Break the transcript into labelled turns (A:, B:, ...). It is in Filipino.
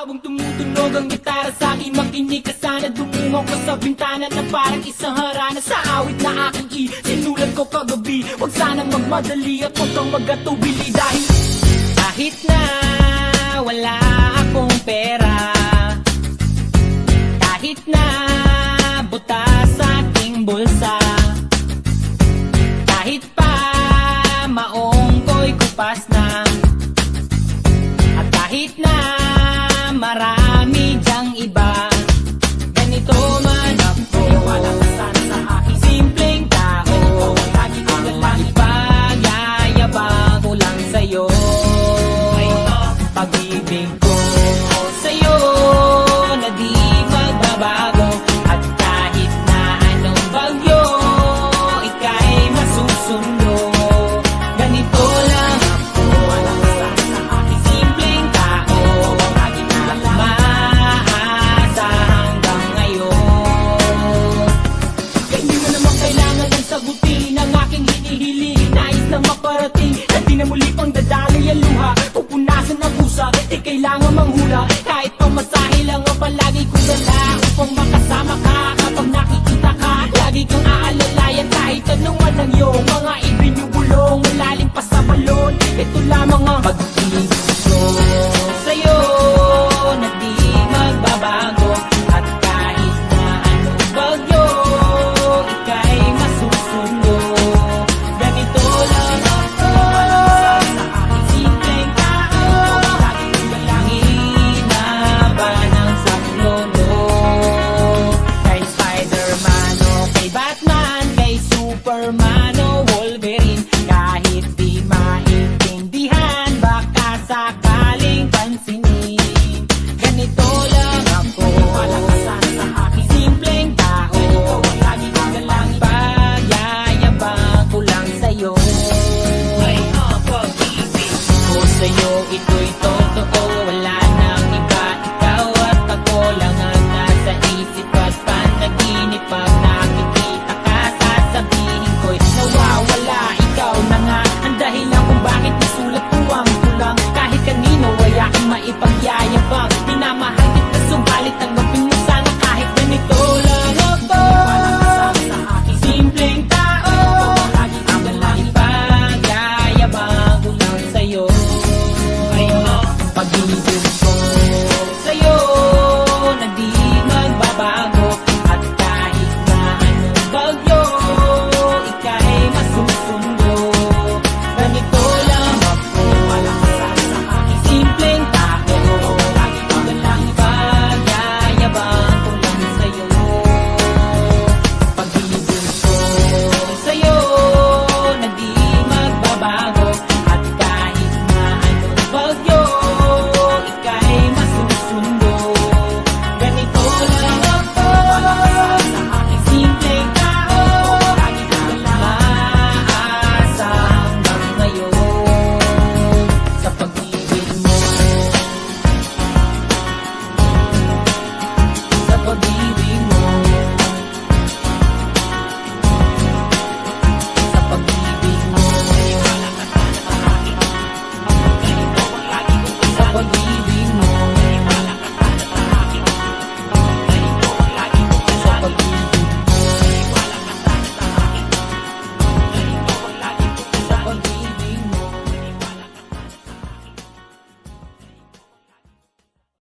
A: Habang tumutunog ang gitara sa akin, makinig ka sana. Dumungaw ka sa bintana na parang isang harana. Sa awit na aking sinulat ko kagabi. Huwag sanang magmadali at huwag kang magatubili. Dahil kahit na wala akong pera, kahit na butas sa aking bulsa, kahit pa maong ko'y kupas na, at kahit na marami dyang iba, ganito man ako, wala ka sana sa aking simpleng tao. Lagi ko na lang ipagyayabang ko lang sa'yo. Pag-ibig ko sa'yo na di magbabago, at kahit na anong bagyo, ika'y masusundo. Ganito lang ako, wala ka sana sa aking simpleng tao. Lagi ko na lang maasa hanggang ngayon. Kaya hindi mo naman kailangan ng sagutin ang aking hinihiling. Nais lang maparating na di na muli pang dadaloy ang luha. Pupunasan ang pusa, di kailangan manghula. Kahit pamasahe lang ang palagi kong dala, upang makasama ka kapag nakikita ka. Lagi kang aalalayan kahit anong walang iyong mga ibinubulong, malalim pa sa balon. Ito lamang ang pag-ibig ko sa'yo na di magbabago, at kahit na anong bagyo, ika'y masusundo. Ganito lang ako, sa aking simpleng tao. Lagi ko na lang hinaban ang saklono. Kay Spider-Man o kay Batman, kay Superman o Wolverine, kahit di maintindihan, baka sakaling pansinin. Ganito lang ako, wala ka sana sa aking simpleng tao. Lagi ko na lang ipagyayabang ko lang sa'yo. Pag-ibig ko sa'yo, ito'y totoo. Wala nang iba, ikaw at ako lang ang nasa isip at panaginip. Pag nakikita ka, sasabihin ko'y nawawala. Ikaw na nga ang dahilan kung bakit nasulat ko ang tulang. Kahit kanino ay aking maipagyayabang, minamahal kita subalit ang gawin mo sana. Kahit ganito lang ako, wala ka sana sa aking simpleng tao. Lagi ko na lang ipagyayabang ko lang sa'yo. Pag-ibig ko